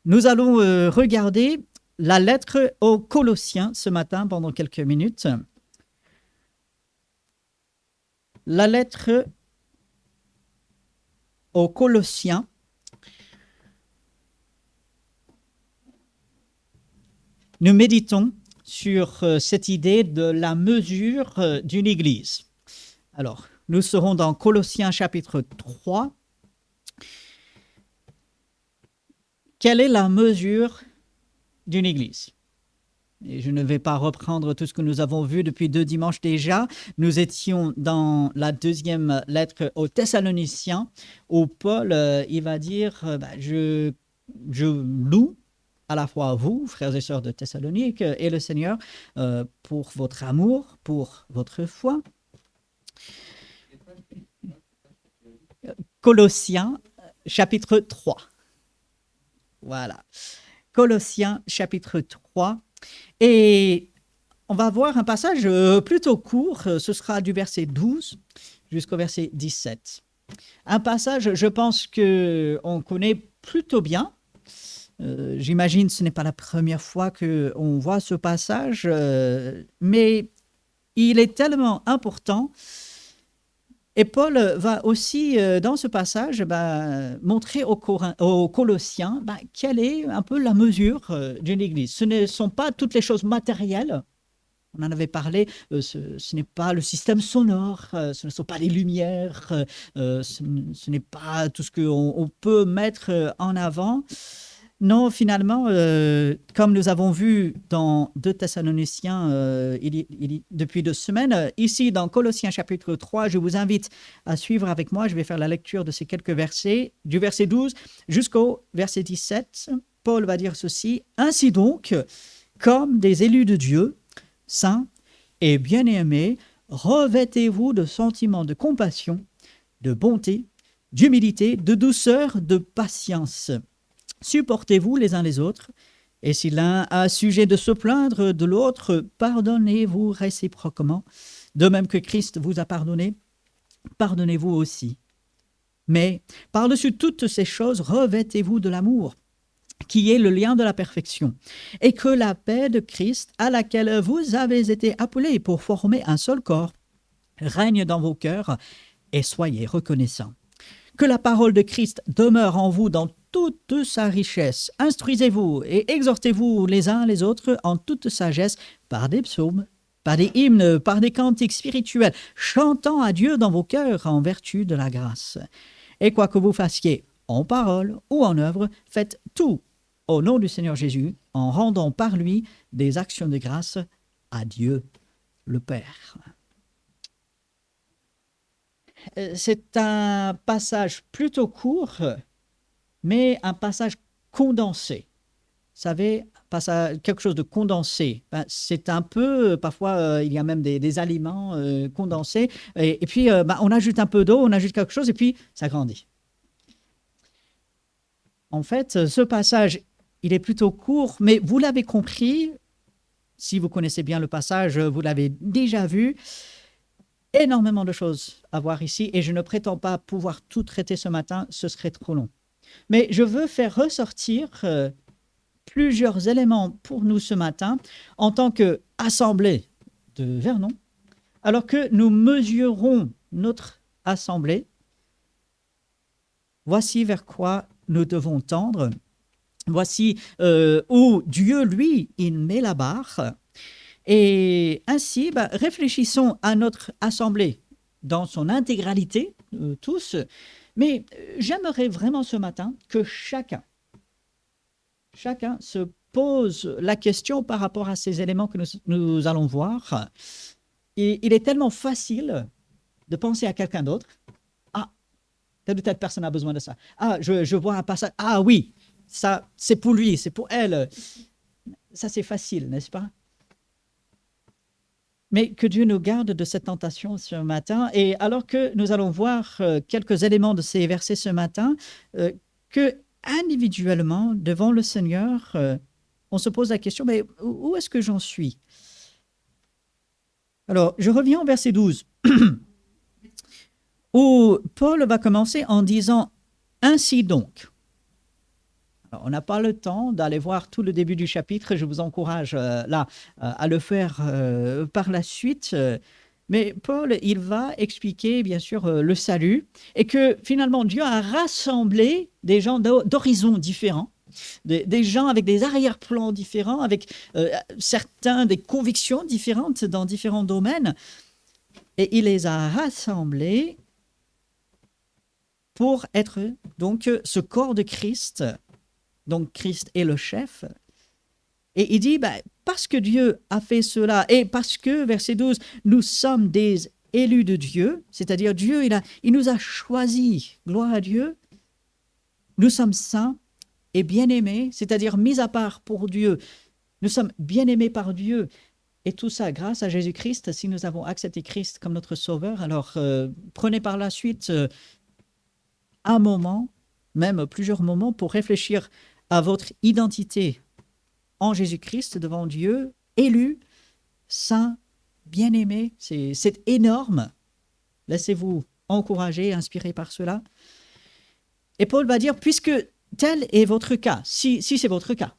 Nous allons regarder la lettre aux Colossiens ce matin pendant quelques minutes. La lettre aux Colossiens. Nous méditons sur cette idée de la mesure d'une église. Alors, nous serons dans Colossiens chapitre 3. Quelle est la mesure d'une église? Et je ne vais pas reprendre tout ce que nous avons vu depuis 2 dimanches déjà. Nous étions dans la deuxième lettre aux Thessaloniciens, où Paul il va dire je loue à la fois vous, frères et sœurs de Thessalonique, et le Seigneur pour votre amour, pour votre foi. Colossiens chapitre 3. Voilà. Colossiens chapitre 3. Et on va voir un passage plutôt court, ce sera du verset 12 jusqu'au verset 17. Un passage, je pense qu'on connaît plutôt bien. J'imagine que ce n'est pas la première fois qu'on voit ce passage, mais il est tellement important. Et Paul va aussi, dans ce passage, montrer aux Colossiens quelle est un peu la mesure d'une église. Ce ne sont pas toutes les choses matérielles. On en avait parlé, ce n'est pas le système sonore, ce ne sont pas les lumières, ce n'est pas tout ce qu'on peut mettre en avant. Non, finalement, comme nous avons vu dans 2 Thessaloniciens depuis 2 semaines, ici dans Colossiens chapitre 3, je vous invite à suivre avec moi. Je vais faire la lecture de ces quelques versets, du verset 12 jusqu'au verset 17. Paul va dire ceci: « Ainsi donc, comme des élus de Dieu, saints et bien-aimés, revêtez-vous de sentiments de compassion, de bonté, d'humilité, de douceur, de patience. Supportez-vous les uns les autres, et si l'un a sujet de se plaindre de l'autre, pardonnez-vous réciproquement. De même que Christ vous a pardonné, pardonnez-vous aussi. Mais par-dessus toutes ces choses, revêtez-vous de l'amour, qui est le lien de la perfection, et que la paix de Christ, à laquelle vous avez été appelés pour former un seul corps, règne dans vos cœurs, et soyez reconnaissants. Que la parole de Christ demeure en vous dans toute sa richesse. Instruisez-vous et exhortez-vous les uns les autres en toute sagesse par des psaumes, par des hymnes, par des cantiques spirituels, chantant à Dieu dans vos cœurs en vertu de la grâce. Et quoi que vous fassiez en parole ou en œuvre, faites tout au nom du Seigneur Jésus, en rendant par lui des actions de grâce à Dieu le Père. » C'est un passage plutôt court, mais un passage condensé. Vous savez, quelque chose de condensé, c'est un peu, parfois, il y a même des aliments condensés, et puis on ajoute un peu d'eau, on ajoute quelque chose, et puis ça grandit. En fait, ce passage, il est plutôt court, mais vous l'avez compris, si vous connaissez bien le passage, vous l'avez déjà vu. Énormément de choses à voir ici, et je ne prétends pas pouvoir tout traiter ce matin, ce serait trop long. Mais je veux faire ressortir plusieurs éléments pour nous ce matin en tant qu'assemblée de Vernon, alors que nous mesurons notre assemblée. Voici vers quoi nous devons tendre. Voici où Dieu, lui, il met la barre. Et ainsi, réfléchissons à notre assemblée dans son intégralité, tous. Mais j'aimerais vraiment ce matin que chacun se pose la question par rapport à ces éléments que nous allons voir. Et il est tellement facile de penser à quelqu'un d'autre. Ah, telle ou telle personne a besoin de ça. Ah, je vois un passage. Ah oui, ça, c'est pour lui, c'est pour elle. Ça, c'est facile, n'est-ce pas? Mais que Dieu nous garde de cette tentation ce matin. Et alors que nous allons voir quelques éléments de ces versets ce matin, que individuellement, devant le Seigneur, on se pose la question, mais où est-ce que j'en suis? Alors, je reviens au verset 12, où Paul va commencer en disant « Ainsi donc ». On n'a pas le temps d'aller voir tout le début du chapitre. Je vous encourage à le faire par la suite. Mais Paul, il va expliquer bien sûr le salut et que finalement Dieu a rassemblé des gens d'horizons différents, des gens avec des arrière-plans différents, avec certains des convictions différentes dans différents domaines. Et il les a rassemblés pour être donc ce corps de Christ. Donc Christ est le chef. Et il dit, parce que Dieu a fait cela, et parce que, verset 12, nous sommes des élus de Dieu, c'est-à-dire Dieu, il nous a choisis, gloire à Dieu, nous sommes saints et bien-aimés, c'est-à-dire mis à part pour Dieu, nous sommes bien-aimés par Dieu, et tout ça grâce à Jésus-Christ. Si nous avons accepté Christ comme notre Sauveur, alors prenez par la suite un moment, même plusieurs moments, pour réfléchir à votre identité en Jésus-Christ devant Dieu, élu, saint, bien-aimé. C'est énorme. Laissez-vous encourager, inspirer par cela. Et Paul va dire, puisque tel est votre cas, si c'est votre cas,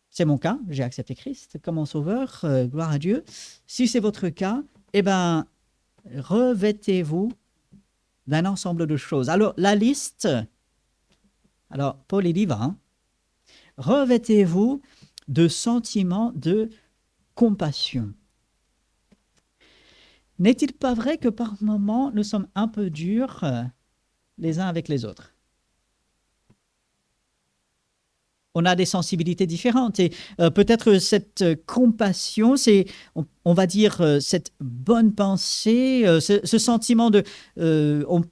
c'est mon cas, j'ai accepté Christ comme mon sauveur, gloire à Dieu. Si c'est votre cas, revêtez-vous d'un ensemble de choses. Alors, la liste, alors Paul il y va, hein. Revêtez-vous de sentiments de compassion. N'est-il pas vrai que par moments, nous sommes un peu durs les uns avec les autres? On a des sensibilités différentes et peut-être cette compassion, c'est, on va dire, cette bonne pensée, ce sentiment de...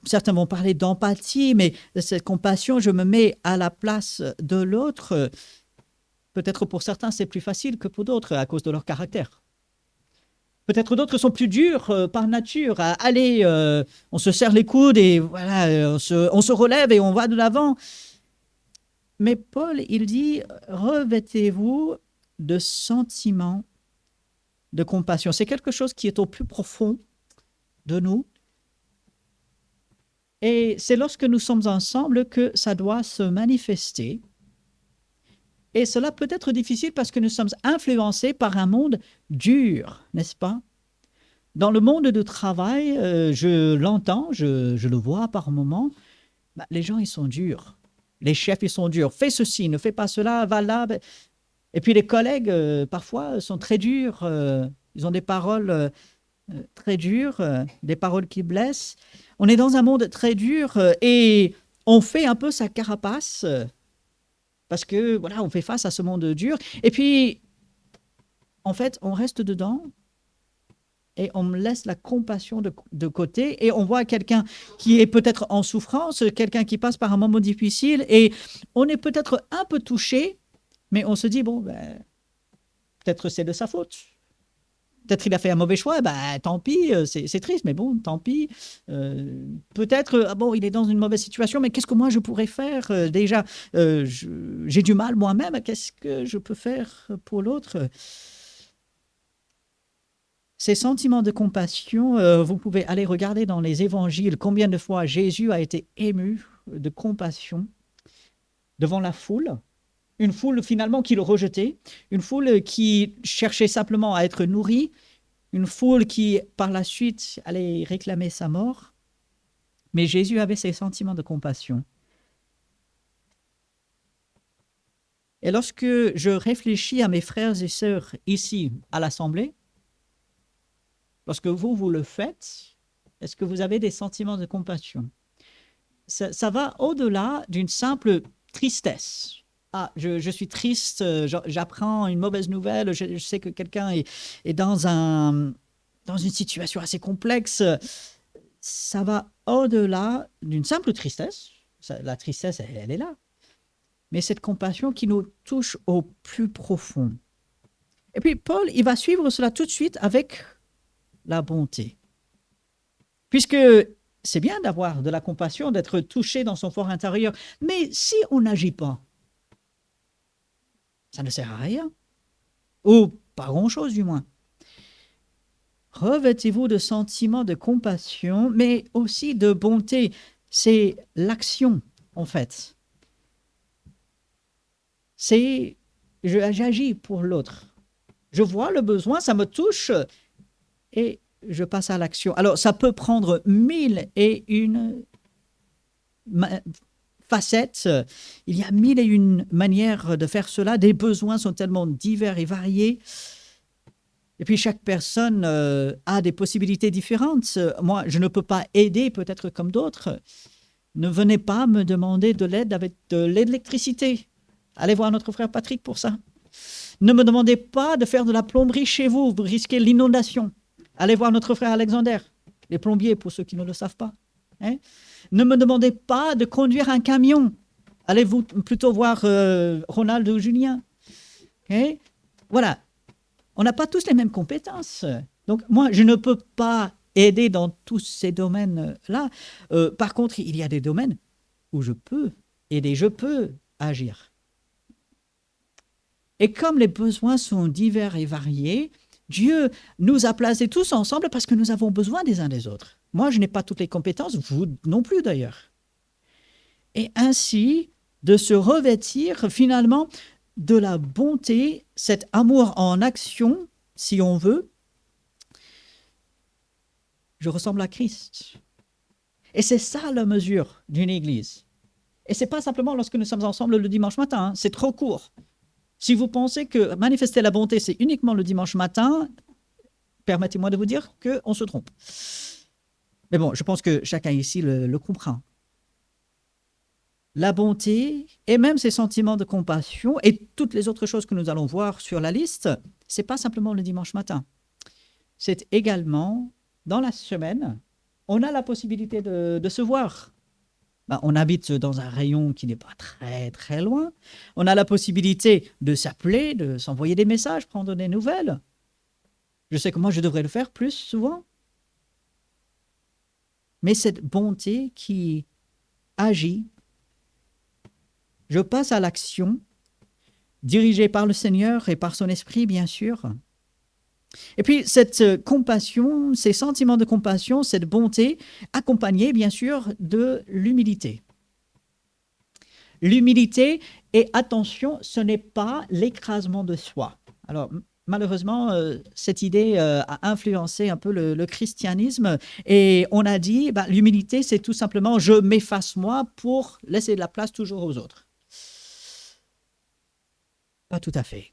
certains vont parler d'empathie, mais cette compassion, je me mets à la place de l'autre. Peut-être pour certains, c'est plus facile que pour d'autres à cause de leur caractère. Peut-être d'autres sont plus durs par nature. Allez, on se serre les coudes et voilà, on se relève et on va de l'avant. Mais Paul, il dit, revêtez-vous de sentiments de compassion. C'est quelque chose qui est au plus profond de nous. Et c'est lorsque nous sommes ensemble que ça doit se manifester. Et cela peut être difficile parce que nous sommes influencés par un monde dur, n'est-ce pas? Dans le monde du travail, je l'entends, je le vois par moments, les gens, ils sont durs. Les chefs, ils sont durs. Fais ceci, ne fais pas cela, va là. Et puis les collègues, parfois, sont très durs. Ils ont des paroles très dures, des paroles qui blessent. On est dans un monde très dur et on fait un peu sa carapace parce que, voilà, on fait face à ce monde dur. Et puis, en fait, on reste dedans et on laisse la compassion de côté et on voit quelqu'un qui est peut-être en souffrance, quelqu'un qui passe par un moment difficile et on est peut-être un peu touché, mais on se dit, bon, peut-être c'est de sa faute. Peut-être il a fait un mauvais choix, tant pis, c'est triste, mais bon, tant pis. Peut-être, bon, il est dans une mauvaise situation, mais qu'est-ce que moi je pourrais faire? Déjà, j'ai du mal moi-même, qu'est-ce que je peux faire pour l'autre? Ces sentiments de compassion, vous pouvez aller regarder dans les évangiles combien de fois Jésus a été ému de compassion devant la foule. Une foule finalement qui le rejetait, une foule qui cherchait simplement à être nourrie, une foule qui par la suite allait réclamer sa mort. Mais Jésus avait ces sentiments de compassion. Et lorsque je réfléchis à mes frères et sœurs ici à l'Assemblée, lorsque vous le faites, est-ce que vous avez des sentiments de compassion? Ça va au-delà d'une simple tristesse. Ah, je suis triste, j'apprends une mauvaise nouvelle, je sais que quelqu'un est dans une situation assez complexe. Ça va au-delà d'une simple tristesse. La tristesse, elle est là. Mais cette compassion qui nous touche au plus profond. Et puis Paul, il va suivre cela tout de suite avec la bonté. Puisque c'est bien d'avoir de la compassion, d'être touché dans son fort intérieur, mais si on n'agit pas, ça ne sert à rien, ou pas grand-chose du moins. Revêtez-vous de sentiments de compassion, mais aussi de bonté. C'est l'action, en fait. j'agis pour l'autre. Je vois le besoin, ça me touche et je passe à l'action. Alors, ça peut prendre 1001 facettes. Il y a 1001 manières de faire cela. Des besoins sont tellement divers et variés. Et puis, chaque personne a des possibilités différentes. Moi, je ne peux pas aider peut-être comme d'autres. Ne venez pas me demander de l'aide avec de l'électricité. Allez voir notre frère Patrick pour ça. Ne me demandez pas de faire de la plomberie chez vous. Vous risquez l'inondation. Allez voir notre frère Alexander, les plombiers pour ceux qui ne le savent pas. Hein? Ne me demandez pas de conduire un camion. Allez-vous plutôt voir Ronald ou Julien. Okay? Voilà. On n'a pas tous les mêmes compétences. Donc, moi, je ne peux pas aider dans tous ces domaines-là. Par contre, il y a des domaines où je peux aider, je peux agir. Et comme les besoins sont divers et variés, Dieu nous a placés tous ensemble parce que nous avons besoin des uns des autres. Moi, je n'ai pas toutes les compétences, vous non plus d'ailleurs. Et ainsi, de se revêtir finalement de la bonté, cet amour en action, si on veut. Je ressemble à Christ. Et c'est ça la mesure d'une église. Et ce n'est pas simplement lorsque nous sommes ensemble le dimanche matin, hein, c'est trop court. Si vous pensez que manifester la bonté, c'est uniquement le dimanche matin, permettez-moi de vous dire qu'on se trompe. Mais bon, je pense que chacun ici le comprend. La bonté et même ces sentiments de compassion et toutes les autres choses que nous allons voir sur la liste, ce n'est pas simplement le dimanche matin. C'est également dans la semaine, on a la possibilité de se voir. On habite dans un rayon qui n'est pas très, très loin. On a la possibilité de s'appeler, de s'envoyer des messages, prendre des nouvelles. Je sais que moi, je devrais le faire plus souvent. Mais cette bonté qui agit, je passe à l'action, dirigée par le Seigneur et par son esprit, bien sûr. Et puis, cette compassion, ces sentiments de compassion, cette bonté, accompagnée, bien sûr, de l'humilité. L'humilité, et attention, ce n'est pas l'écrasement de soi. Alors, malheureusement, cette idée a influencé un peu le christianisme, et on a dit, l'humilité, c'est tout simplement, je m'efface moi pour laisser de la place toujours aux autres. Pas tout à fait.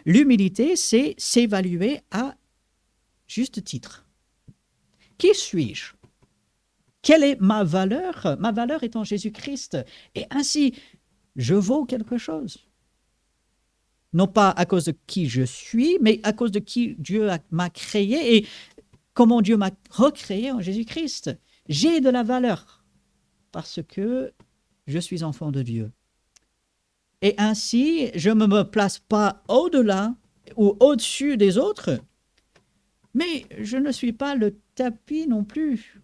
L'humilité, c'est s'évaluer à juste titre. Qui suis-je? Quelle est ma valeur? Ma valeur est en Jésus-Christ. Et ainsi, je vaux quelque chose. Non pas à cause de qui je suis, mais à cause de qui Dieu m'a créé et comment Dieu m'a recréé en Jésus-Christ. J'ai de la valeur parce que je suis enfant de Dieu. Et ainsi, je ne me place pas au-delà ou au-dessus des autres, mais je ne suis pas le tapis non plus.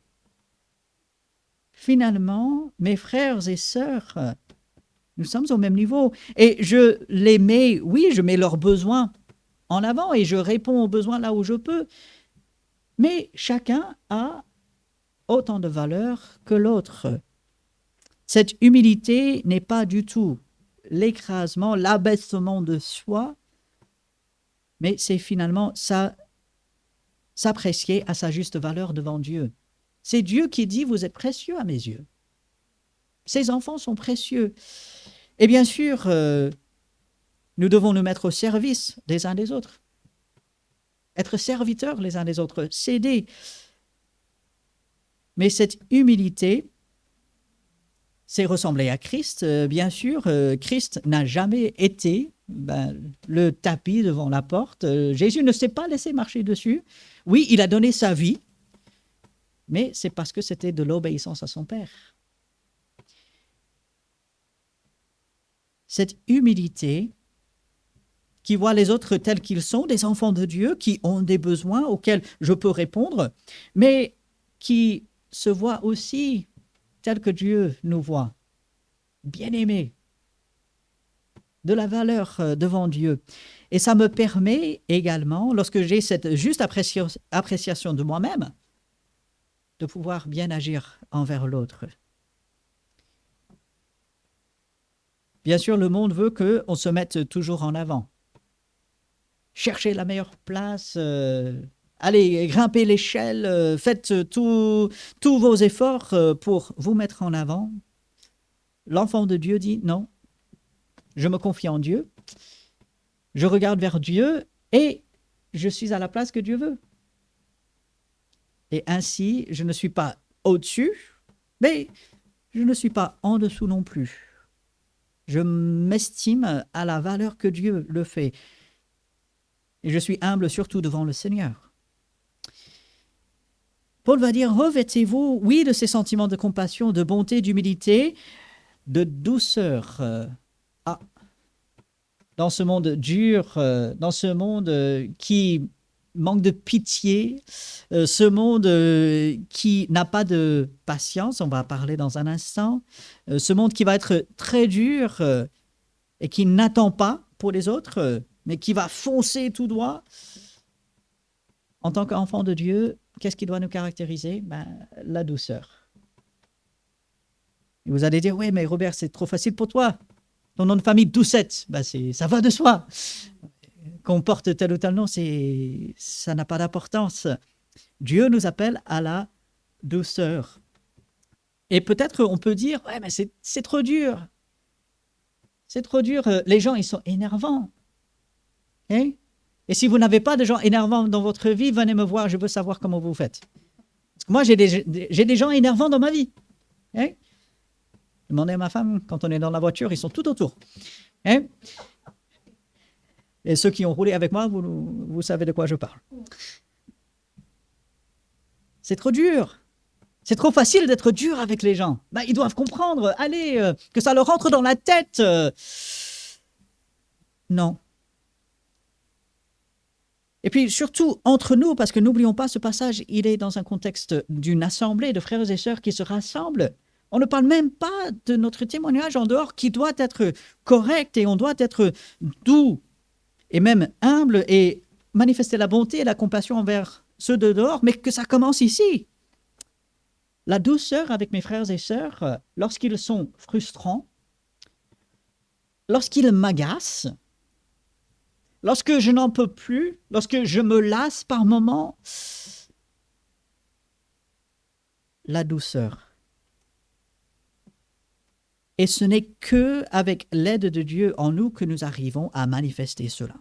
Finalement, mes frères et sœurs, nous sommes au même niveau. Et je les mets, oui, je mets leurs besoins en avant et je réponds aux besoins là où je peux. Mais chacun a autant de valeur que l'autre. Cette humilité n'est pas du tout l'écrasement, l'abaissement de soi, mais c'est finalement s'apprécier à sa juste valeur devant Dieu. C'est Dieu qui dit « Vous êtes précieux à mes yeux ». Ces enfants sont précieux. Et bien sûr, nous devons nous mettre au service des uns des autres. Être serviteurs les uns des autres, s'aider. Mais cette humilité, c'est ressembler à Christ, bien sûr. Christ n'a jamais été le tapis devant la porte. Jésus ne s'est pas laissé marcher dessus. Oui, il a donné sa vie, mais c'est parce que c'était de l'obéissance à son Père. Cette humilité qui voit les autres tels qu'ils sont, des enfants de Dieu qui ont des besoins auxquels je peux répondre, mais qui se voit aussi tel que Dieu nous voit, bien-aimés, de la valeur devant Dieu. Et ça me permet également, lorsque j'ai cette juste appréciation de moi-même, de pouvoir bien agir envers l'autre. Bien sûr, le monde veut qu'on se mette toujours en avant. Cherchez la meilleure place, allez, grimpez l'échelle, faites tous vos efforts pour vous mettre en avant. L'enfant de Dieu dit non, je me confie en Dieu, je regarde vers Dieu et je suis à la place que Dieu veut. Et ainsi, je ne suis pas au-dessus, mais je ne suis pas en dessous non plus. Je m'estime à la valeur que Dieu le fait. Et je suis humble surtout devant le Seigneur. Paul va dire, revêtez-vous, oui, de ces sentiments de compassion, de bonté, d'humilité, de douceur. Dans ce monde dur, dans ce monde qui manque de pitié, ce monde qui n'a pas de patience, on va parler dans un instant, ce monde qui va être très dur et qui n'attend pas pour les autres, mais qui va foncer tout droit. En tant qu'enfant de Dieu, qu'est-ce qui doit nous caractériser? La douceur. Et vous allez dire, oui, mais Robert, c'est trop facile pour toi. Ton nom de famille, Doucette, ça va de soi. Qu'on porte tel ou tel nom, ça n'a pas d'importance. Dieu nous appelle à la douceur. Et peut-être on peut dire, ouais, mais c'est trop dur. C'est trop dur. Les gens, ils sont énervants. Hein? Et si vous n'avez pas de gens énervants dans votre vie, venez me voir, je veux savoir comment vous faites. Parce que moi, j'ai des gens énervants dans ma vie. Hein? Demandez à ma femme, quand on est dans la voiture, ils sont tout autour. Hein? Et ceux qui ont roulé avec moi, vous savez de quoi je parle. C'est trop dur. C'est trop facile d'être dur avec les gens. Ils doivent comprendre, allez, que ça leur rentre dans la tête. Non. Et puis surtout entre nous, parce que n'oublions pas ce passage, il est dans un contexte d'une assemblée de frères et sœurs qui se rassemblent. On ne parle même pas de notre témoignage en dehors qui doit être correct et on doit être doux et même humble et manifester la bonté et la compassion envers ceux de dehors, mais que ça commence ici. La douceur avec mes frères et sœurs, lorsqu'ils sont frustrants, lorsqu'ils m'agacent, lorsque je n'en peux plus, lorsque je me lasse par moments, la douceur. Et ce n'est qu'avec l'aide de Dieu en nous que nous arrivons à manifester cela.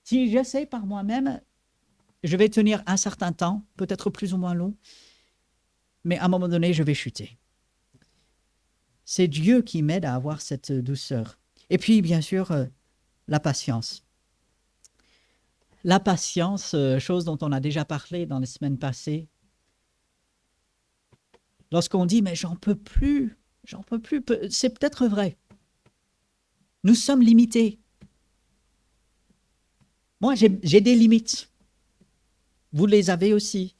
Si j'essaie par moi-même, je vais tenir un certain temps, peut-être plus ou moins long, mais à un moment donné, je vais chuter. C'est Dieu qui m'aide à avoir cette douceur. Et puis, bien sûr, la patience. La patience, chose dont on a déjà parlé dans les semaines passées. Lorsqu'on dit, mais j'en peux plus, c'est peut-être vrai. Nous sommes limités. Moi, j'ai des limites. Vous les avez aussi.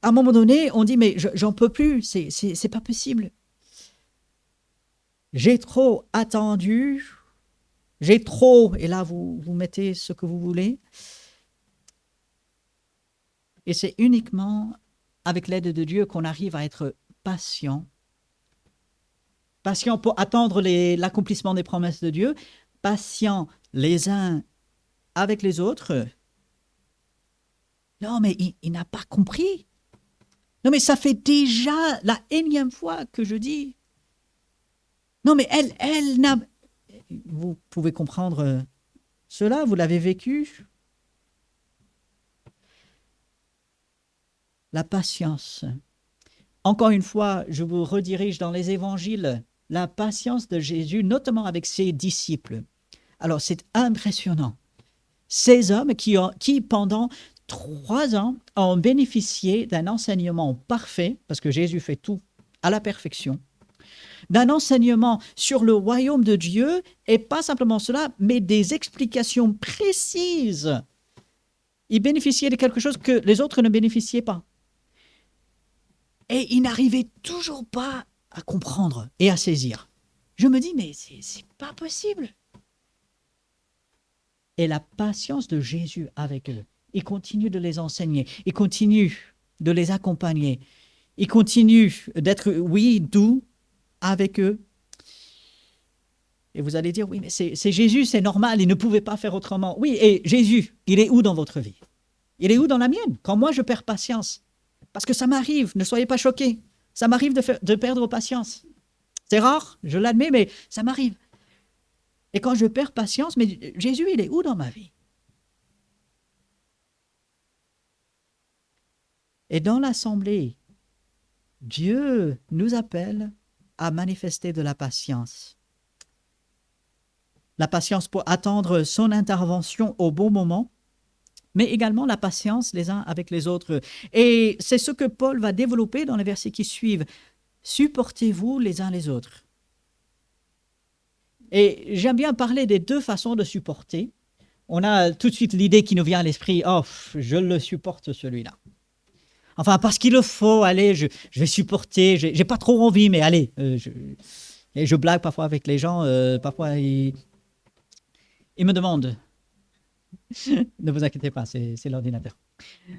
À un moment donné, on dit, mais j'en peux plus, c'est pas possible. J'ai trop attendu, j'ai trop, et là, vous mettez ce que vous voulez. Et c'est uniquement avec l'aide de Dieu qu'on arrive à être patient. Patient pour attendre l'accomplissement des promesses de Dieu. Patient les uns avec les autres. Non, mais il n'a pas compris. Non, mais ça fait déjà la énième fois que je dis. Non, mais elle n'a... Vous pouvez comprendre cela, vous l'avez vécu. La patience. Encore une fois, je vous redirige dans les évangiles, la patience de Jésus, notamment avec ses disciples. Alors, c'est impressionnant. Ces hommes qui pendant 3 ans, ont bénéficié d'un enseignement parfait, parce que Jésus fait tout à la perfection, d'un enseignement sur le royaume de Dieu, et pas simplement cela, mais des explications précises. Ils bénéficiaient de quelque chose que les autres ne bénéficiaient pas. Et ils n'arrivaient toujours pas à comprendre et à saisir. Je me dis, mais c'est pas possible. Et la patience de Jésus avec eux, il continue de les enseigner, il continue de les accompagner, il continue d'être, oui, doux, avec eux. Et vous allez dire, oui, mais c'est Jésus, c'est normal, il ne pouvait pas faire autrement. Oui, et Jésus, il est où dans votre vie? Il est où dans la mienne? Quand moi, je perds patience. Parce que ça m'arrive, ne soyez pas choqués. Ça m'arrive de perdre patience. C'est rare, je l'admets, mais ça m'arrive. Et quand je perds patience, mais Jésus, il est où dans ma vie? Et dans l'assemblée, Dieu nous appelle à manifester de la patience. La patience pour attendre son intervention au bon moment, mais également la patience les uns avec les autres. Et c'est ce que Paul va développer dans les versets qui suivent. Supportez-vous les uns les autres. Et j'aime bien parler des deux façons de supporter. On a tout de suite l'idée qui nous vient à l'esprit, oh, je le supporte celui-là. Enfin, parce qu'il le faut, allez, je vais supporter, j'ai pas trop envie, mais allez. Et je blague parfois avec les gens, parfois ils me demandent, ne vous inquiétez pas, c'est l'ordinateur.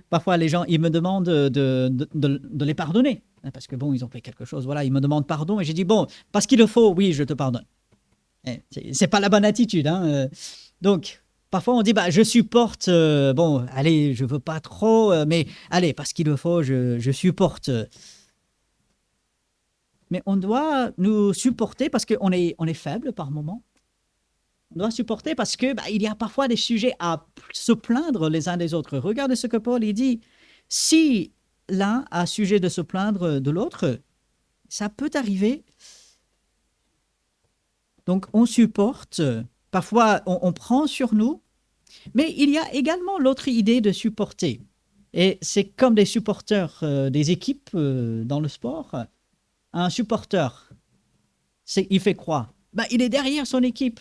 Parfois les gens, ils me demandent de les pardonner, hein, parce que bon, ils ont fait quelque chose, voilà, ils me demandent pardon, et j'ai dit, bon, parce qu'il le faut, oui, je te pardonne. C'est pas la bonne attitude, hein. Donc, parfois on dit, bah, je supporte, bon, allez, je veux pas trop, mais allez, parce qu'il le faut, je supporte. Mais on doit nous supporter parce qu'on est faible par moment. On doit supporter parce que il y a parfois des sujets à se plaindre les uns des autres. Regardez ce que Paul il dit. Si l'un a sujet de se plaindre de l'autre, ça peut arriver. Donc on supporte. Parfois on prend sur nous. Mais il y a également l'autre idée de supporter. Et c'est comme des supporters des équipes dans le sport. Un supporter, il fait quoi? Il est derrière son équipe.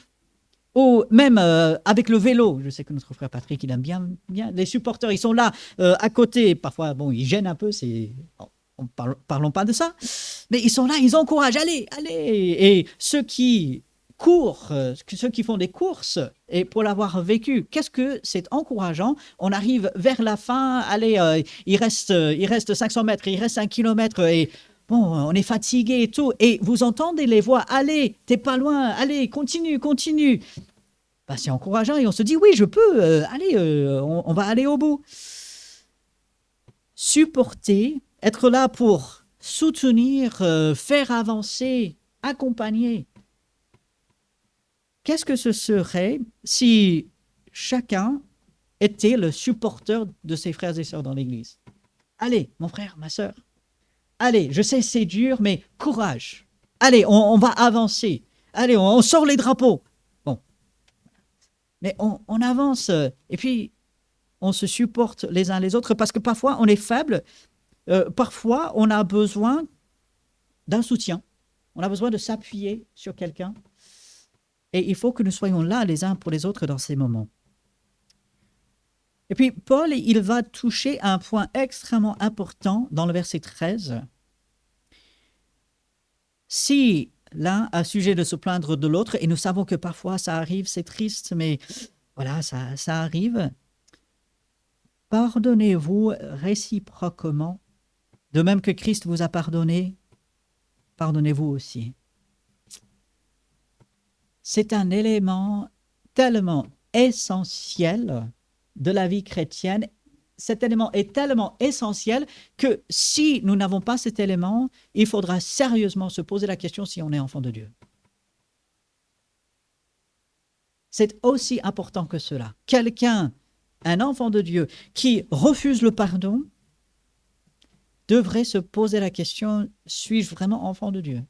Ou même avec le vélo. Je sais que notre frère Patrick, il aime bien. Les supporters, ils sont là à côté. Parfois, bon, ils gênent un peu. Parlons pas de ça. Mais ils sont là, ils encouragent. Allez, allez. Et ceux qui courent, ceux qui font des courses, et pour l'avoir vécu, qu'est-ce que c'est encourageant? On arrive vers la fin. Allez, il reste 500 mètres, il reste 1 kilomètre. Et bon, on est fatigué et tout. Et vous entendez les voix. Allez, t'es pas loin. Allez, continue, continue. C'est encourageant et on se dit, oui, je peux. Allez, on va aller au bout. Supporter, être là pour soutenir, faire avancer, accompagner. Qu'est-ce que ce serait si chacun était le supporteur de ses frères et sœurs dans l'Église? Allez, mon frère, ma sœur. Allez, je sais c'est dur, mais courage. Allez, on va avancer. Allez, on sort les drapeaux. Bon. Mais on avance. Et puis, on se supporte les uns les autres parce que parfois, on est faible. Parfois, on a besoin d'un soutien. On a besoin de s'appuyer sur quelqu'un. Et il faut que nous soyons là les uns pour les autres dans ces moments. Et puis, Paul, il va toucher un point extrêmement important dans le verset 13. Si l'un a sujet de se plaindre de l'autre, et nous savons que parfois ça arrive, c'est triste, mais voilà, ça arrive. Pardonnez-vous réciproquement, de même que Christ vous a pardonné, pardonnez-vous aussi. C'est un élément tellement essentiel de la vie chrétienne. Cet élément est tellement essentiel que si nous n'avons pas cet élément, il faudra sérieusement se poser la question si on est enfant de Dieu. C'est aussi important que cela. Quelqu'un, un enfant de Dieu, qui refuse le pardon, devrait se poser la question, suis-je vraiment enfant de Dieu?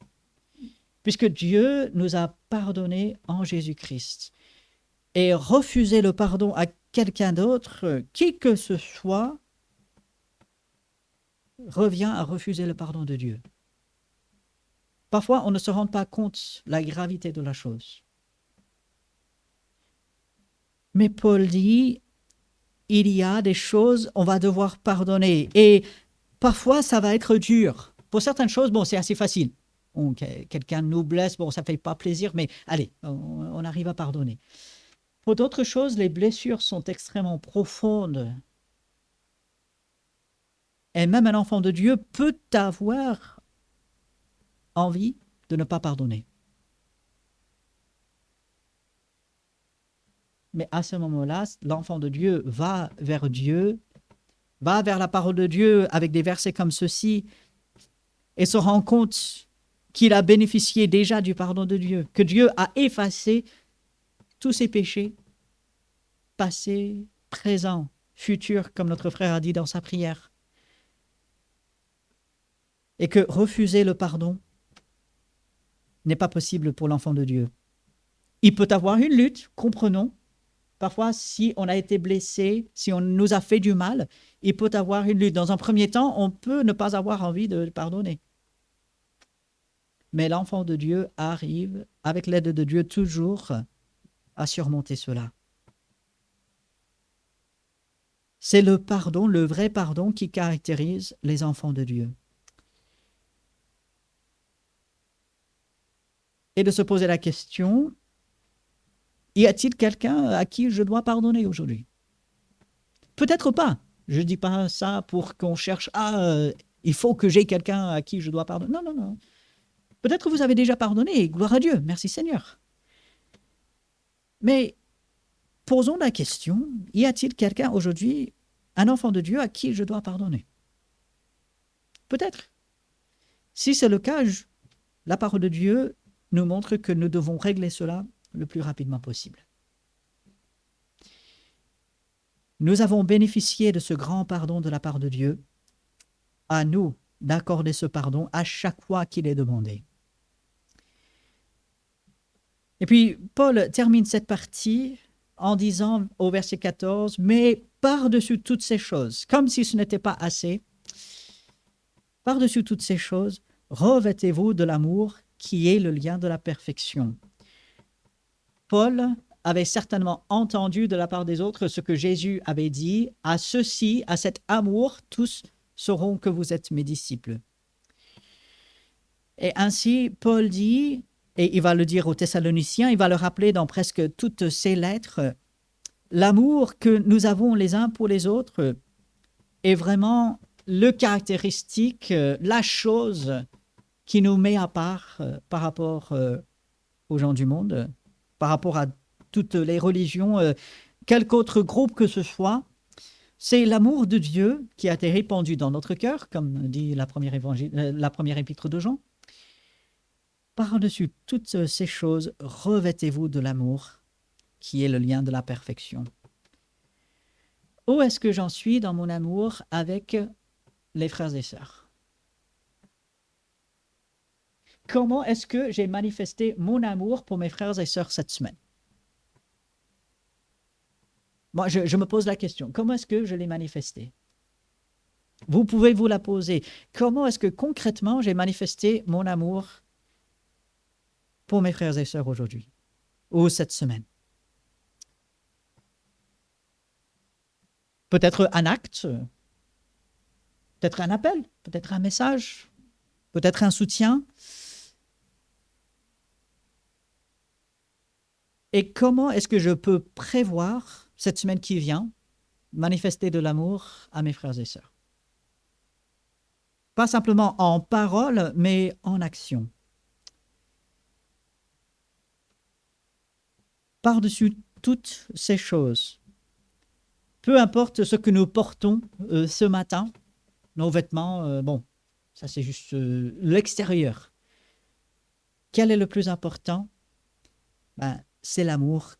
Puisque Dieu nous a pardonné en Jésus-Christ. Et refuser le pardon à quelqu'un d'autre, qui que ce soit, revient à refuser le pardon de Dieu. Parfois, on ne se rend pas compte de la gravité de la chose. Mais Paul dit, il y a des choses, on va devoir pardonner. Et parfois, ça va être dur. Pour certaines choses, bon, c'est assez facile. Quelqu'un nous blesse, bon, ça ne fait pas plaisir, mais allez, on arrive à pardonner. Pour d'autres choses, les blessures sont extrêmement profondes. Et même un enfant de Dieu peut avoir envie de ne pas pardonner. Mais à ce moment-là, l'enfant de Dieu va vers Dieu, va vers la parole de Dieu avec des versets comme ceci et se rend compte qu'il a bénéficié déjà du pardon de Dieu, que Dieu a effacé tous ses péchés, passés, présents, futurs, comme notre frère a dit dans sa prière. Et que refuser le pardon n'est pas possible pour l'enfant de Dieu. Il peut avoir une lutte, comprenons. Parfois, si on a été blessé, si on nous a fait du mal, il peut avoir une lutte. Dans un premier temps, on peut ne pas avoir envie de pardonner. Mais l'enfant de Dieu arrive, avec l'aide de Dieu, toujours à surmonter cela. C'est le pardon, le vrai pardon qui caractérise les enfants de Dieu. Et de se poser la question, y a-t-il quelqu'un à qui je dois pardonner aujourd'hui? Peut-être pas. Je ne dis pas ça pour qu'on cherche, il faut que j'ai quelqu'un à qui je dois pardonner. Non, non, non. Peut-être que vous avez déjà pardonné, gloire à Dieu, merci Seigneur. Mais posons la question, y a-t-il quelqu'un aujourd'hui, un enfant de Dieu à qui je dois pardonner? Peut-être. Si c'est le cas, la parole de Dieu nous montre que nous devons régler cela le plus rapidement possible. Nous avons bénéficié de ce grand pardon de la part de Dieu. À nous d'accorder ce pardon à chaque fois qu'il est demandé. Et puis, Paul termine cette partie en disant au verset 14, « Mais par-dessus toutes ces choses, comme si ce n'était pas assez, par-dessus toutes ces choses, revêtez-vous de l'amour qui est le lien de la perfection. » Paul avait certainement entendu de la part des autres ce que Jésus avait dit, « À ceci, à cet amour, tous sauront que vous êtes mes disciples. » Et ainsi, Paul dit, et il va le dire aux Thessaloniciens, il va le rappeler dans presque toutes ses lettres, l'amour que nous avons les uns pour les autres est vraiment le caractéristique, la chose qui nous met à part par rapport aux gens du monde, par rapport à toutes les religions, quelque autre groupe que ce soit. C'est l'amour de Dieu qui a été répandu dans notre cœur, comme dit la première épître de Jean. Par-dessus toutes ces choses, revêtez-vous de l'amour, qui est le lien de la perfection. Où est-ce que j'en suis dans mon amour avec les frères et sœurs? Comment est-ce que j'ai manifesté mon amour pour mes frères et sœurs cette semaine? Moi, je me pose la question, comment est-ce que je l'ai manifesté? Vous pouvez vous la poser. Comment est-ce que concrètement j'ai manifesté mon amour pour mes frères et sœurs aujourd'hui ou cette semaine? Peut-être un acte, peut-être un appel, peut-être un message, peut-être un soutien. Et comment est-ce que je peux prévoir cette semaine qui vient, manifester de l'amour à mes frères et sœurs? Pas simplement en parole, mais en action. Par-dessus toutes ces choses, peu importe ce que nous portons ce matin, nos vêtements, ça c'est juste l'extérieur. Quel est le plus important? C'est l'amour.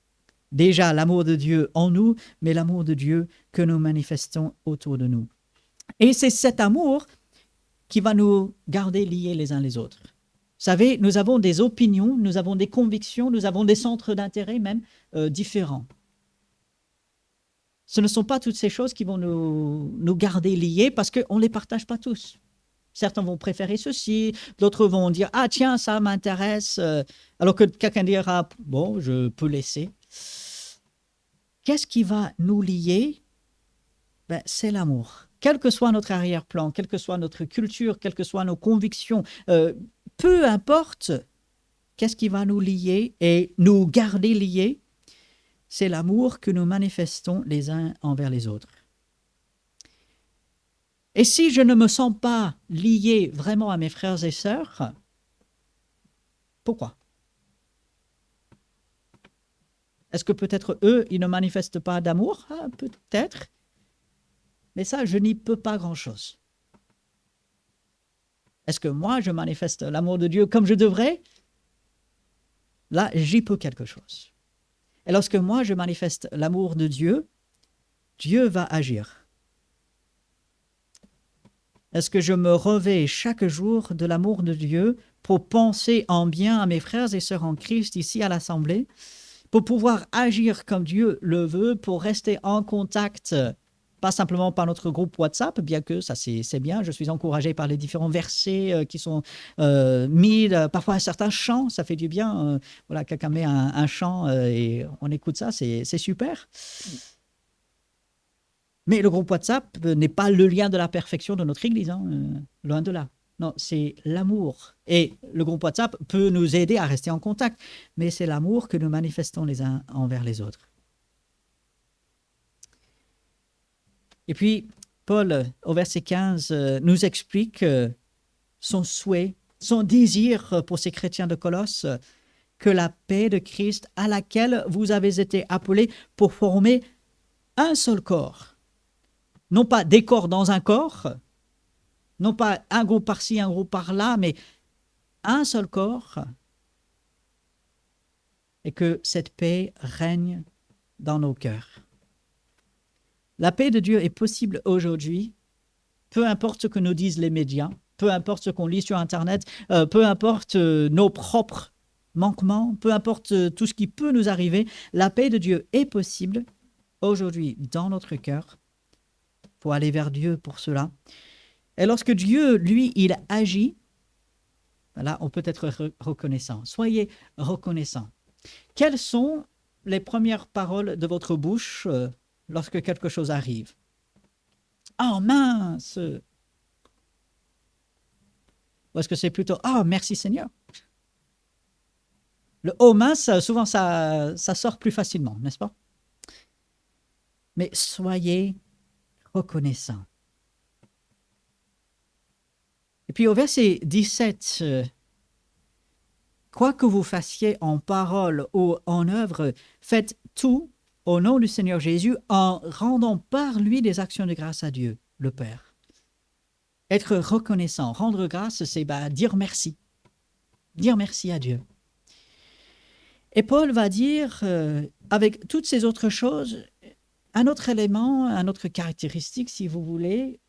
Déjà l'amour de Dieu en nous, mais l'amour de Dieu que nous manifestons autour de nous. Et c'est cet amour qui va nous garder liés les uns les autres. Vous savez, nous avons des opinions, nous avons des convictions, nous avons des centres d'intérêt même différents. Ce ne sont pas toutes ces choses qui vont nous garder liés parce qu'on ne les partage pas tous. Certains vont préférer ceci, d'autres vont dire « Ah tiens, ça m'intéresse », alors que quelqu'un dira « Bon, je peux laisser ». Qu'est-ce qui va nous lier? C'est l'amour. Quel que soit notre arrière-plan, quelle que soit notre culture, quelles que soient nos convictions, peu importe, qu'est-ce qui va nous lier et nous garder liés? C'est l'amour que nous manifestons les uns envers les autres. Et si je ne me sens pas lié vraiment à mes frères et sœurs, Pourquoi? Est-ce que peut-être eux, ils ne manifestent pas d'amour? Ah, peut-être. Mais ça, je n'y peux pas grand-chose. Est-ce que moi, je manifeste l'amour de Dieu comme je devrais? Là, j'y peux quelque chose. Et lorsque moi, je manifeste l'amour de Dieu, Dieu va agir. Est-ce que je me revêts chaque jour de l'amour de Dieu pour penser en bien à mes frères et sœurs en Christ ici à l'Assemblée, pour pouvoir agir comme Dieu le veut, pour rester en contact, pas simplement par notre groupe WhatsApp, bien que ça c'est bien, je suis encouragé par les différents versets qui sont mis, parfois certains chants, ça fait du bien, voilà, quelqu'un met un chant et on écoute ça, c'est super. Mais le groupe WhatsApp n'est pas le lien de la perfection de notre Église, hein, loin de là. Non, c'est l'amour. Et le groupe WhatsApp peut nous aider à rester en contact, mais c'est l'amour que nous manifestons les uns envers les autres. Et puis, Paul, au verset 15, nous explique son souhait, son désir pour ces chrétiens de Colosse, que la paix de Christ à laquelle vous avez été appelés pour former un seul corps. Non pas des corps dans un corps, non pas un groupe par-ci, un groupe par-là, mais un seul corps, et que cette paix règne dans nos cœurs. La paix de Dieu est possible aujourd'hui, peu importe ce que nous disent les médias, peu importe ce qu'on lit sur Internet, peu importe nos propres manquements, peu importe tout ce qui peut nous arriver, la paix de Dieu est possible aujourd'hui dans notre cœur. Il faut aller vers Dieu pour cela. Et lorsque Dieu, lui, il agit, là, on peut être reconnaissant. Soyez reconnaissant. Quelles sont les premières paroles de votre bouche lorsque quelque chose arrive? Oh mince! Ou est-ce que c'est plutôt oh merci Seigneur? Le oh mince, souvent ça sort plus facilement, n'est-ce pas? Mais soyez reconnaissant. Et puis au verset 17, quoi que vous fassiez en parole ou en œuvre, faites tout au nom du Seigneur Jésus en rendant par lui des actions de grâce à Dieu, le Père. Être reconnaissant, rendre grâce, c'est dire merci. Dire merci à Dieu. Et Paul va dire, avec toutes ces autres choses, un autre élément, une autre caractéristique, si vous voulez,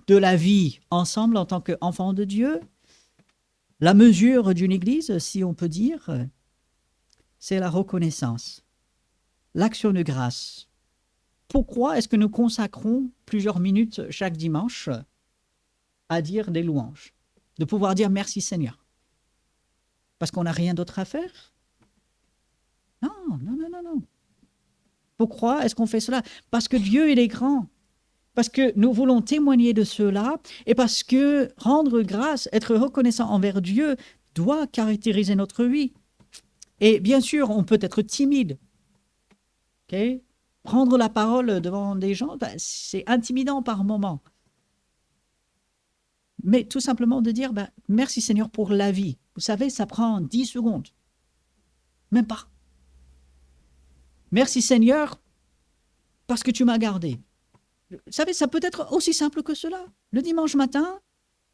de la vie ensemble en tant qu'enfants de Dieu, la mesure d'une église, si on peut dire, c'est la reconnaissance, l'action de grâce. Pourquoi est-ce que nous consacrons plusieurs minutes chaque dimanche à dire des louanges? De pouvoir dire merci Seigneur. Parce qu'on n'a rien d'autre à faire? Non. Pourquoi est-ce qu'on fait cela? Parce que Dieu, il est grand. Parce que nous voulons témoigner de cela et parce que rendre grâce, être reconnaissant envers Dieu doit caractériser notre vie. Et bien sûr, on peut être timide. Okay? Prendre la parole devant des gens, c'est intimidant par moments. Mais tout simplement de dire merci Seigneur pour la vie. Vous savez, ça prend 10 secondes. Même pas. Merci Seigneur parce que tu m'as gardé. Vous savez, ça peut être aussi simple que cela. Le dimanche matin,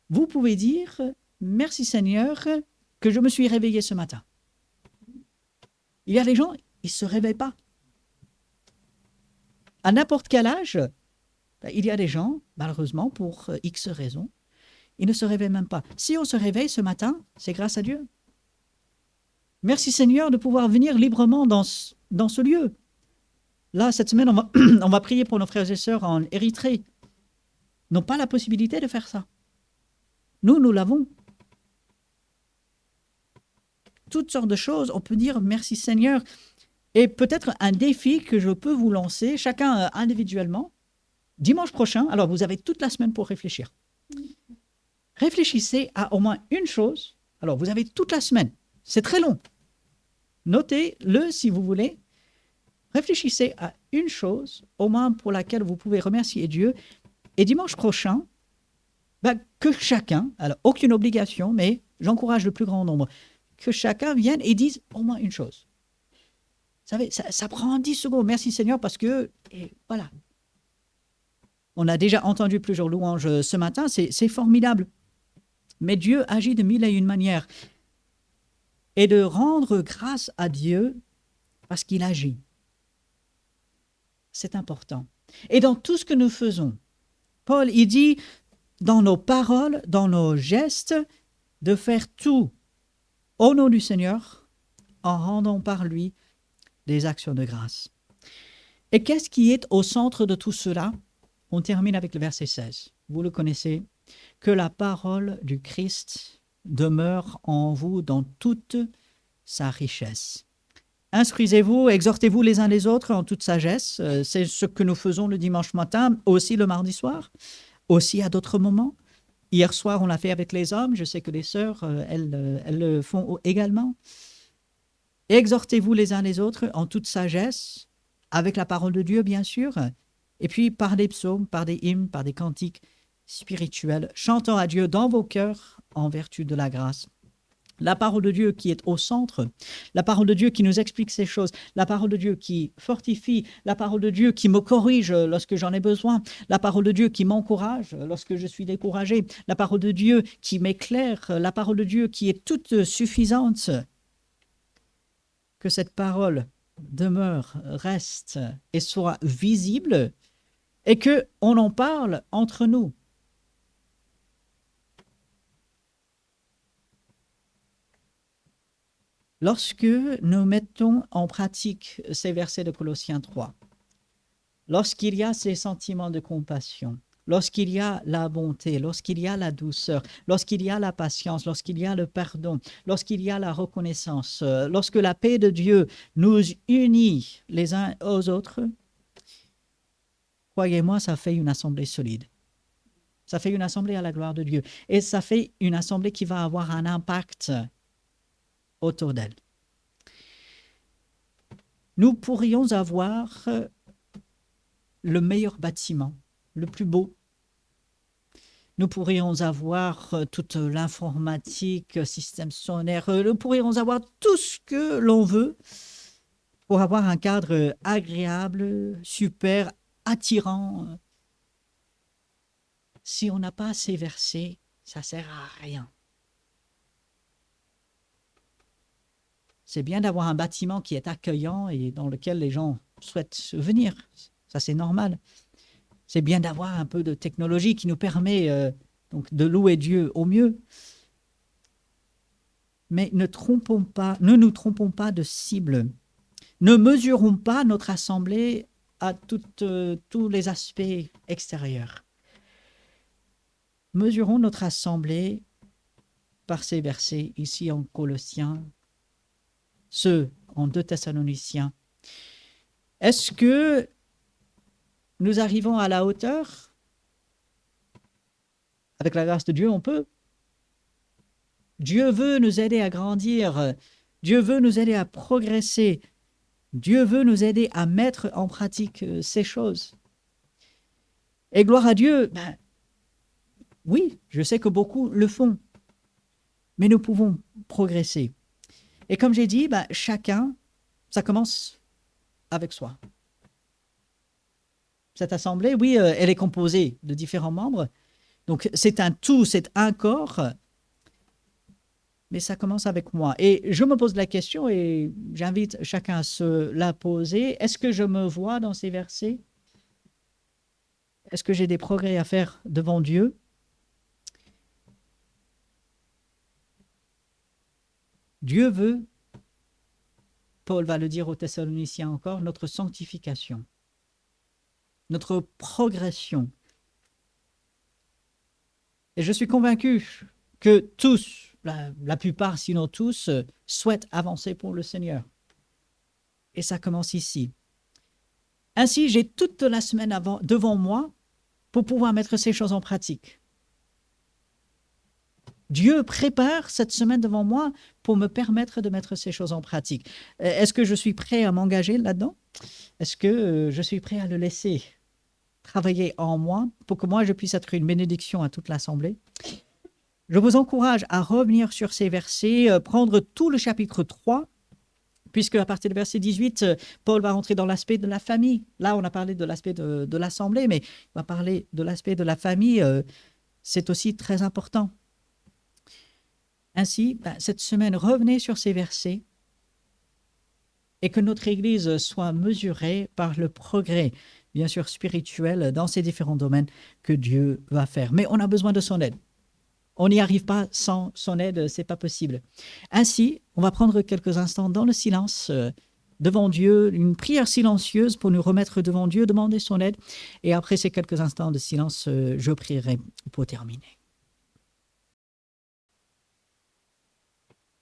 vous pouvez dire « Merci Seigneur que je me suis réveillé ce matin ». Il y a des gens, ils ne se réveillent pas. À n'importe quel âge, il y a des gens, malheureusement, pour X raisons, ils ne se réveillent même pas. Si on se réveille ce matin, c'est grâce à Dieu. Merci Seigneur de pouvoir venir librement dans ce lieu. Là, cette semaine, on va prier pour nos frères et sœurs en Érythrée. Ils n'ont pas la possibilité de faire ça. Nous l'avons. Toutes sortes de choses, on peut dire merci Seigneur. Et peut-être un défi que je peux vous lancer, chacun individuellement, dimanche prochain, alors vous avez toute la semaine pour réfléchir. Réfléchissez à au moins une chose. Alors, vous avez toute la semaine. C'est très long. Notez-le si vous voulez. Réfléchissez à une chose, au moins pour laquelle vous pouvez remercier Dieu. Et dimanche prochain, que chacun, alors aucune obligation, mais j'encourage le plus grand nombre, que chacun vienne et dise au moins une chose. Vous savez, ça prend 10 secondes. Merci Seigneur parce que, et voilà. On a déjà entendu plusieurs louanges ce matin, c'est formidable. Mais Dieu agit de mille et une manières. Et de rendre grâce à Dieu parce qu'il agit. C'est important. Et dans tout ce que nous faisons, Paul, il dit, dans nos paroles, dans nos gestes, de faire tout au nom du Seigneur, en rendant par lui des actions de grâce. Et qu'est-ce qui est au centre de tout cela? On termine avec le verset 16. Vous le connaissez. Que la parole du Christ demeure en vous dans toute sa richesse. Instruisez-vous, exhortez-vous les uns les autres en toute sagesse. C'est ce que nous faisons le dimanche matin, aussi le mardi soir, aussi à d'autres moments. Hier soir, on l'a fait avec les hommes. Je sais que les sœurs, elles le font également. Exhortez-vous les uns les autres en toute sagesse, avec la parole de Dieu, bien sûr, et puis par des psaumes, par des hymnes, par des cantiques spirituels, chantant à Dieu dans vos cœurs en vertu de la grâce. La parole de Dieu qui est au centre, la parole de Dieu qui nous explique ces choses, la parole de Dieu qui fortifie, la parole de Dieu qui me corrige lorsque j'en ai besoin, la parole de Dieu qui m'encourage lorsque je suis découragé, la parole de Dieu qui m'éclaire, la parole de Dieu qui est toute suffisante. Que cette parole demeure, reste et soit visible et qu'on en parle entre nous. Lorsque nous mettons en pratique ces versets de Colossiens 3, lorsqu'il y a ces sentiments de compassion, lorsqu'il y a la bonté, lorsqu'il y a la douceur, lorsqu'il y a la patience, lorsqu'il y a le pardon, lorsqu'il y a la reconnaissance, lorsque la paix de Dieu nous unit les uns aux autres, croyez-moi, ça fait une assemblée solide. Ça fait une assemblée à la gloire de Dieu. Et ça fait une assemblée qui va avoir un impact autour d'elle. Nous pourrions avoir le meilleur bâtiment, le plus beau. Nous pourrions avoir toute l'informatique, système solaire, nous pourrions avoir tout ce que l'on veut pour avoir un cadre agréable, super, attirant. Si on n'a pas ces versets, ça ne sert à rien. C'est bien d'avoir un bâtiment qui est accueillant et dans lequel les gens souhaitent venir. Ça, c'est normal. C'est bien d'avoir un peu de technologie qui nous permet donc de louer Dieu au mieux. Mais ne nous trompons pas de cible. Ne mesurons pas notre assemblée à tous les aspects extérieurs. Mesurons notre assemblée par ces versets ici en Colossiens, ceux en 2 Thessaloniciens. Est-ce que nous arrivons à la hauteur? Avec la grâce de Dieu, on peut. Dieu veut nous aider à grandir. Dieu veut nous aider à progresser. Dieu veut nous aider à mettre en pratique ces choses. Et gloire à Dieu, oui, je sais que beaucoup le font. Mais nous pouvons progresser. Et comme j'ai dit, chacun, ça commence avec soi. Cette assemblée, oui, elle est composée de différents membres. Donc, c'est un tout, c'est un corps. Mais ça commence avec moi. Et je me pose la question et j'invite chacun à se la poser. Est-ce que je me vois dans ces versets? Est-ce que j'ai des progrès à faire devant Dieu? Dieu veut, Paul va le dire aux Thessaloniciens encore, notre sanctification, notre progression. Et je suis convaincu que tous, la plupart, sinon tous, souhaitent avancer pour le Seigneur. Et ça commence ici. Ainsi, j'ai toute la semaine devant moi pour pouvoir mettre ces choses en pratique. Dieu prépare cette semaine devant moi pour me permettre de mettre ces choses en pratique. Est-ce que je suis prêt à m'engager là-dedans? Est-ce que je suis prêt à le laisser travailler en moi pour que moi, je puisse être une bénédiction à toute l'assemblée? Je vous encourage à revenir sur ces versets, prendre tout le chapitre 3, puisque à partir du verset 18, Paul va rentrer dans l'aspect de la famille. Là, on a parlé de l'aspect de l'assemblée, mais il va parler de l'aspect de la famille. C'est aussi très important. Ainsi, cette semaine, revenez sur ces versets et que notre Église soit mesurée par le progrès, bien sûr spirituel, dans ces différents domaines que Dieu va faire. Mais on a besoin de son aide. On n'y arrive pas sans son aide, ce n'est pas possible. Ainsi, on va prendre quelques instants dans le silence devant Dieu, une prière silencieuse pour nous remettre devant Dieu, demander son aide. Et après ces quelques instants de silence, je prierai pour terminer.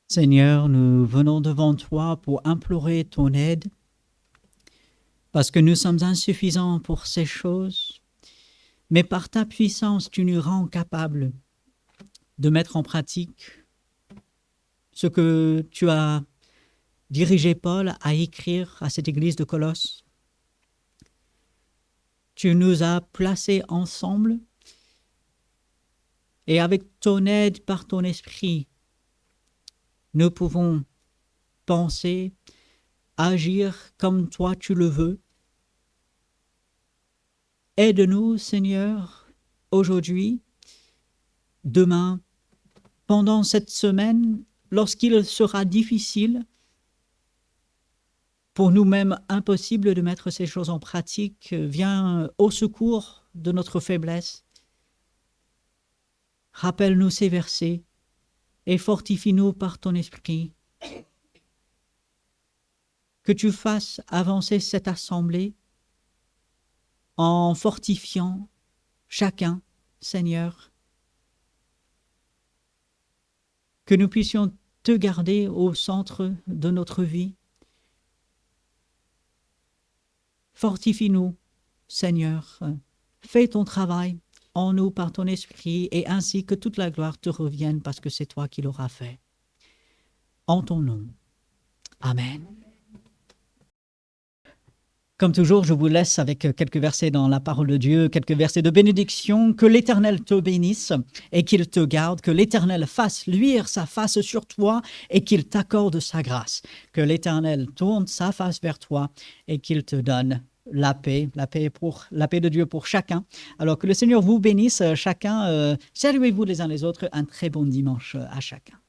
Seigneur, nous venons devant toi pour implorer ton aide, parce que nous sommes insuffisants pour ces choses, mais par ta puissance, tu nous rends capables de mettre en pratique ce que tu as dirigé Paul à écrire à cette église de Colosse. Tu nous as placés ensemble et avec ton aide, par ton esprit, nous pouvons penser, agir comme toi tu le veux. Aide-nous, Seigneur, aujourd'hui, demain, pendant cette semaine, lorsqu'il sera difficile, pour nous-mêmes impossible de mettre ces choses en pratique, viens au secours de notre faiblesse. Rappelle-nous ces versets et fortifie-nous par ton esprit. Que tu fasses avancer cette assemblée en fortifiant chacun, Seigneur. Que nous puissions te garder au centre de notre vie. Fortifie-nous, Seigneur. Fais ton travail en nous par ton esprit et ainsi que toute la gloire te revienne parce que c'est toi qui l'auras fait. En ton nom. Amen. Comme toujours, je vous laisse avec quelques versets dans la parole de Dieu, quelques versets de bénédiction. Que l'Éternel te bénisse et qu'il te garde, que l'Éternel fasse luire sa face sur toi et qu'il t'accorde sa grâce. Que l'Éternel tourne sa face vers toi et qu'il te donne la paix de Dieu pour chacun. Alors que le Seigneur vous bénisse chacun. Saluez-vous les uns les autres. Un très bon dimanche à chacun.